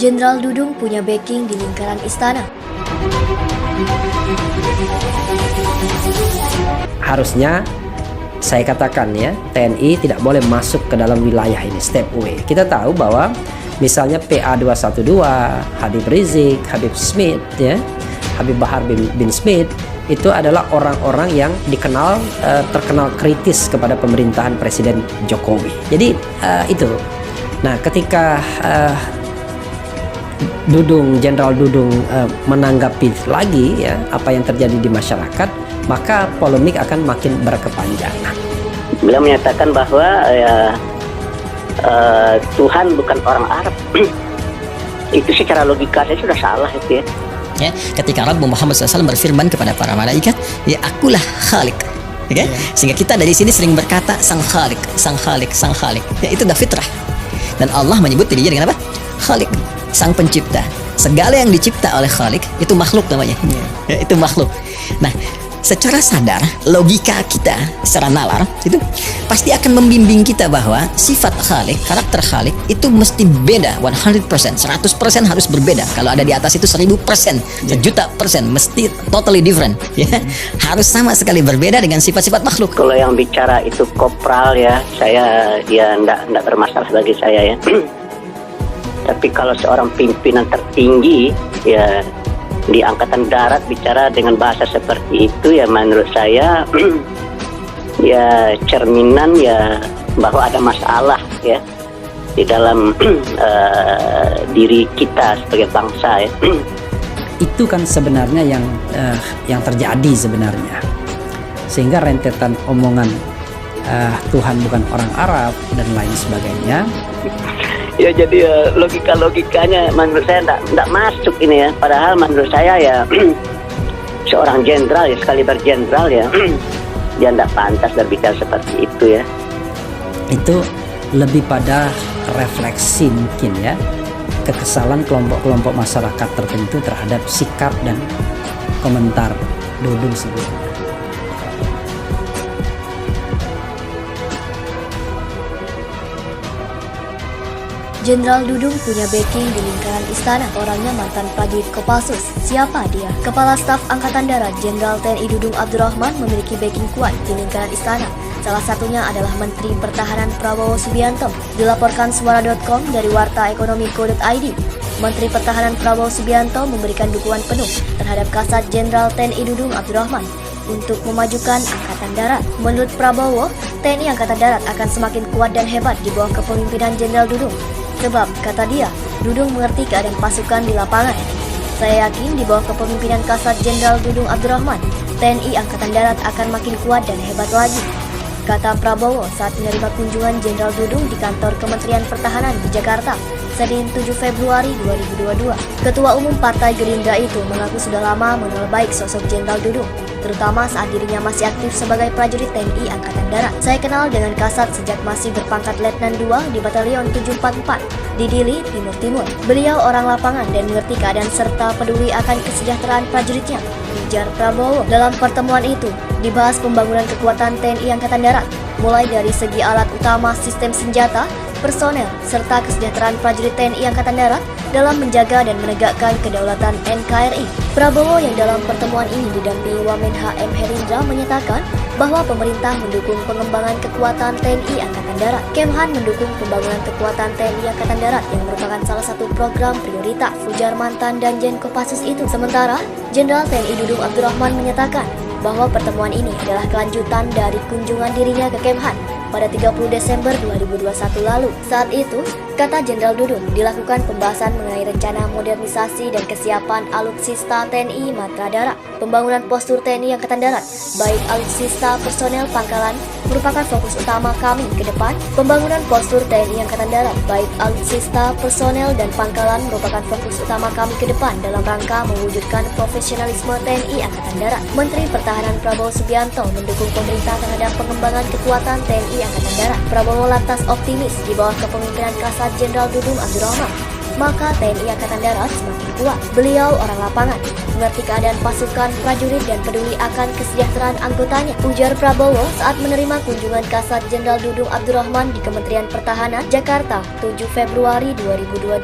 Jenderal Dudung punya backing di lingkaran istana. Harusnya saya katakan ya, TNI tidak boleh masuk ke dalam wilayah ini, step away. Kita tahu bahwa misalnya PA212, Habib Rizik, Habib Smith ya, Habib Bahar bin Smith itu adalah orang-orang yang terkenal kritis kepada pemerintahan Presiden Jokowi. Jadi itu. Nah, ketika Jenderal Dudung menanggapi lagi ya apa yang terjadi di masyarakat, maka polemik akan makin berkepanjangan. Beliau menyatakan bahwa Tuhan bukan orang Arab. Itu secara logika saya sudah salah itu ya. Ya, ketika Rabb Muhammad SAW berfirman kepada para malaikat, ya akulah Khalik, ya, sehingga kita dari sini sering berkata sang Khalik, sang Khalik, sang Khalik. Ya, itu dah fitrah. Dan Allah menyebut dirinya dengan apa? Khalik, sang pencipta. Segala yang dicipta oleh Khalik itu makhluk namanya. Ya, itu makhluk. Nah, secara sadar, logika kita secara nalar itu pasti akan membimbing kita bahwa sifat Khalik, karakter Khalik itu mesti beda 100%, 100% harus berbeda. Kalau ada di atas itu 1000%, 1.000.000%, mesti totally different ya. Harus sama sekali berbeda dengan sifat-sifat makhluk. Kalau yang bicara itu kopral ya, saya ya enggak bermasalah bagi saya ya. Tapi kalau seorang pimpinan tertinggi ya di Angkatan Darat bicara dengan bahasa seperti itu ya menurut saya ya cerminan ya bahwa ada masalah ya di dalam diri kita sebagai bangsa ya. Itu kan sebenarnya yang terjadi sebenarnya, sehingga rentetan omongan Tuhan bukan orang Arab dan lain sebagainya. Ya jadi logikanya menurut saya enggak masuk ini ya. Padahal menurut saya ya seorang jenderal ya, sekali berjenderal ya dia enggak pantas berbicara seperti itu ya. Itu lebih pada refleksi mungkin ya, kekesalan kelompok-kelompok masyarakat tertentu terhadap sikap dan komentar Dudung sebelumnya. Jenderal Dudung punya backing di lingkaran istana. Orangnya mantan prajurit Kopassus. Siapa dia? Kepala Staf Angkatan Darat Jenderal TNI Dudung Abdurrahman memiliki backing kuat di lingkaran istana. Salah satunya adalah Menteri Pertahanan Prabowo Subianto. Dilaporkan Suara.com dari wartaekonomi.co.id. Menteri Pertahanan Prabowo Subianto memberikan dukungan penuh terhadap Kasat Jenderal TNI Dudung Abdurrahman untuk memajukan Angkatan Darat. Menurut Prabowo, TNI Angkatan Darat akan semakin kuat dan hebat di bawah kepemimpinan Jenderal Dudung. Sebab, kata dia, Dudung mengerti keadaan pasukan di lapangan. Saya yakin di bawah kepemimpinan Kasat Jenderal Dudung Abdurrahman, TNI Angkatan Darat akan makin kuat dan hebat lagi, kata Prabowo saat menerima kunjungan Jenderal Dudung di kantor Kementerian Pertahanan di Jakarta, Senin 7 Februari 2022. Ketua Umum Partai Gerindra itu mengaku sudah lama mengenal baik sosok Jenderal Dudung, terutama saat dirinya masih aktif sebagai prajurit TNI Angkatan Darat. Saya kenal dengan Kasat sejak masih berpangkat Letnan 2 di Batalion 744 di Dili, Timur Timur. Beliau orang lapangan dan mengerti keadaan serta peduli akan kesejahteraan prajuritnya, ujar Prabowo. Dalam pertemuan itu, dibahas pembangunan kekuatan TNI Angkatan Darat, mulai dari segi alat utama sistem senjata, personel, serta kesejahteraan prajurit TNI Angkatan Darat dalam menjaga dan menegakkan kedaulatan NKRI. Prabowo yang dalam pertemuan ini didampingi Wamenha M. Herindra menyatakan bahwa pemerintah mendukung pengembangan kekuatan TNI Angkatan Darat. Kemhan mendukung pembangunan kekuatan TNI Angkatan Darat yang merupakan salah satu program prioritas, ujar mantan Danjen Kopassus itu. Sementara, Jenderal TNI Dudung Abdurrahman menyatakan bahwa pertemuan ini adalah kelanjutan dari kunjungan dirinya ke Kemhan pada 30 Desember 2021 lalu. Saat itu, kata Jenderal Dudung, dilakukan pembahasan mengenai rencana modernisasi dan kesiapan alutsista TNI Matra Darat. Pembangunan postur TNI Angkatan Darat, baik alutsista personel pangkalan, merupakan fokus utama kami ke depan. Pembangunan postur TNI Angkatan Darat, baik alutsista personel dan pangkalan, merupakan fokus utama kami ke depan dalam rangka mewujudkan profesionalisme TNI Angkatan Darat. Menteri Pertahanan Prabowo Subianto mendukung pemerintah terhadap pengembangan kekuatan TNI Angkatan Darat. Prabowo lantas optimis di bawah kepemimpinan Kasat Jenderal Dudung Abdurrahman, maka TNI Angkatan Darat semakin kuat. Beliau orang lapangan, mengerti keadaan pasukan, prajurit, dan peduli akan kesejahteraan anggotanya, ujar Prabowo saat menerima kunjungan Kasat Jenderal Dudung Abdurrahman di Kementerian Pertahanan, Jakarta, 7 Februari 2022.